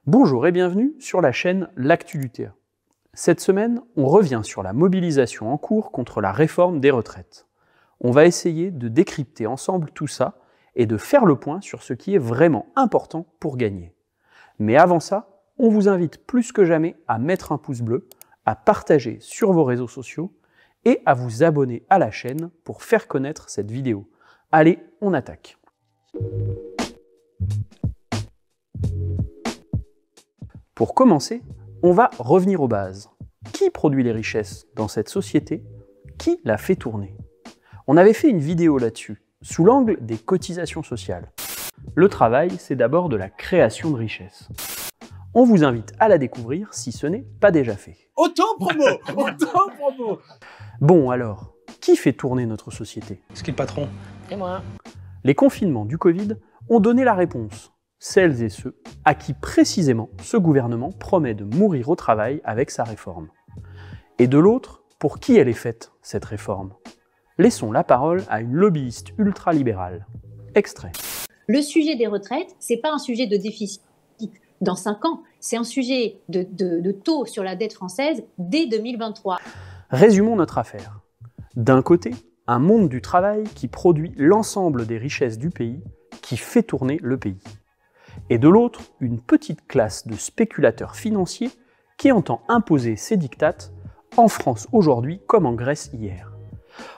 Bonjour et bienvenue sur la chaîne L'Actu du TA. Cette semaine, on revient sur la mobilisation en cours contre la réforme des retraites. On va essayer de décrypter ensemble tout ça et de faire le point sur ce qui est vraiment important pour gagner. Mais avant ça, on vous invite plus que jamais à mettre un pouce bleu, à partager sur vos réseaux sociaux et à vous abonner à la chaîne pour faire connaître cette vidéo. Allez, on attaque. Pour commencer, on va revenir aux bases. Qui produit les richesses dans cette société? Qui la fait tourner? On avait fait une vidéo là-dessus, sous l'angle des cotisations sociales. Le travail, c'est d'abord de la création de richesses. On vous invite à la découvrir si ce n'est pas déjà fait. Auto-promo! Auto-promo! Bon alors, qui fait tourner notre société? C'est qui le patron? C'est moi. Les confinements du Covid ont donné la réponse. Celles et ceux à qui précisément ce gouvernement promet de mourir au travail avec sa réforme. Et de l'autre, pour qui elle est faite, cette réforme? Laissons la parole à une lobbyiste ultralibérale. Extrait. Le sujet des retraites, c'est pas un sujet de déficit dans 5 ans, c'est un sujet de taux sur la dette française dès 2023. Résumons notre affaire. D'un côté, un monde du travail qui produit l'ensemble des richesses du pays, qui fait tourner le pays. Et de l'autre, une petite classe de spéculateurs financiers qui entend imposer ses diktats, en France aujourd'hui comme en Grèce hier.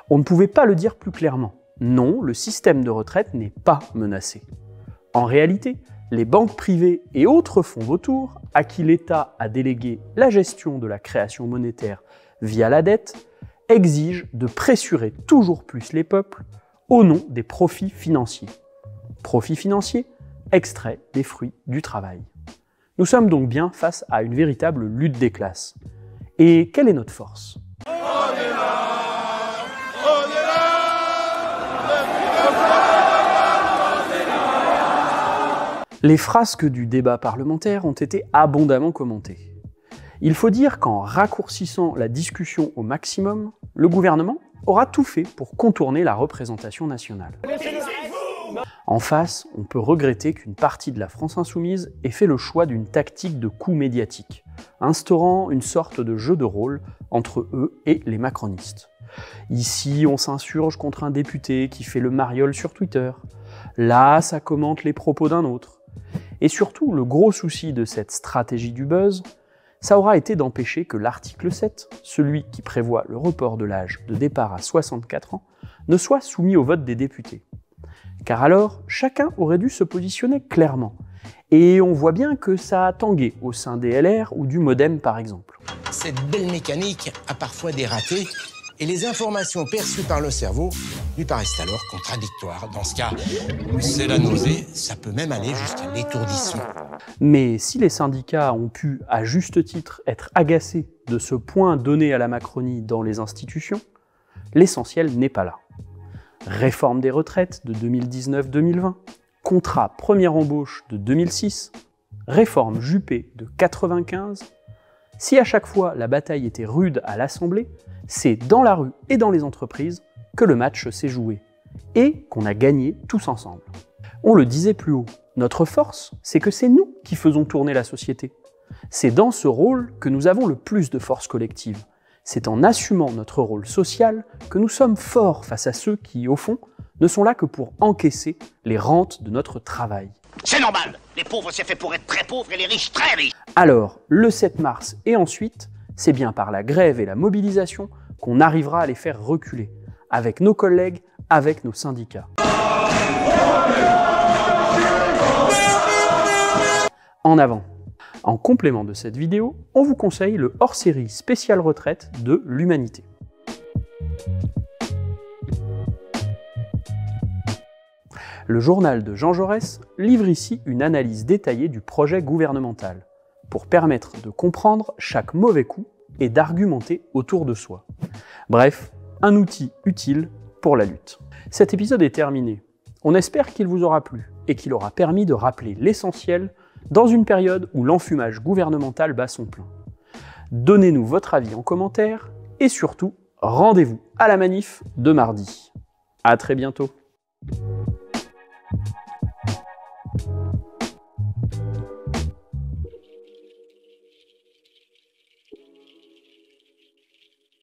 On ne pouvait pas le dire plus clairement. Non, le système de retraite n'est pas menacé. En réalité, les banques privées et autres fonds vautours, à qui l'État a délégué la gestion de la création monétaire via la dette, exigent de pressurer toujours plus les peuples au nom des profits financiers. Profits financiers, extrait des fruits du travail. Nous sommes donc bien face à une véritable lutte des classes. Et quelle est notre force? Les frasques du débat parlementaire ont été abondamment commentées. Il faut dire qu'en raccourcissant la discussion au maximum, le gouvernement aura tout fait pour contourner la représentation nationale. En face, on peut regretter qu'une partie de la France insoumise ait fait le choix d'une tactique de coup médiatique, instaurant une sorte de jeu de rôle entre eux et les macronistes. Ici, on s'insurge contre un député qui fait le mariole sur Twitter. Là, ça commente les propos d'un autre. Et surtout, le gros souci de cette stratégie du buzz, ça aura été d'empêcher que l'article 7, celui qui prévoit le report de l'âge de départ à 64 ans, ne soit soumis au vote des députés. Car alors, chacun aurait dû se positionner clairement. Et on voit bien que ça a tangué au sein des LR ou du Modem par exemple. Cette belle mécanique a parfois des ratés et les informations perçues par le cerveau lui paraissent alors contradictoires. Dans ce cas, c'est la nausée, ça peut même aller jusqu'à l'étourdissement. Mais si les syndicats ont pu, à juste titre, être agacés de ce point donné à la Macronie dans les institutions, l'essentiel n'est pas là. Réforme des retraites de 2019-2020, contrat première embauche de 2006, réforme Juppé de 95. Si à chaque fois la bataille était rude à l'Assemblée, c'est dans la rue et dans les entreprises que le match s'est joué et qu'on a gagné tous ensemble. On le disait plus haut, notre force, c'est que c'est nous qui faisons tourner la société. C'est dans ce rôle que nous avons le plus de force collective. C'est en assumant notre rôle social que nous sommes forts face à ceux qui, au fond, ne sont là que pour encaisser les rentes de notre travail. C'est normal. Les pauvres, c'est fait pour être très pauvres et les riches, très riches. Alors, le 7 mars et ensuite, c'est bien par la grève et la mobilisation qu'on arrivera à les faire reculer, avec nos collègues, avec nos syndicats. En avant! En complément de cette vidéo, on vous conseille le hors-série spécial retraite de l'Humanité. Le journal de Jean Jaurès livre ici une analyse détaillée du projet gouvernemental, pour permettre de comprendre chaque mauvais coup et d'argumenter autour de soi. Bref, un outil utile pour la lutte. Cet épisode est terminé. On espère qu'il vous aura plu et qu'il aura permis de rappeler l'essentiel dans une période où l'enfumage gouvernemental bat son plein. Donnez-nous votre avis en commentaire et surtout, rendez-vous à la manif de mardi. À très bientôt.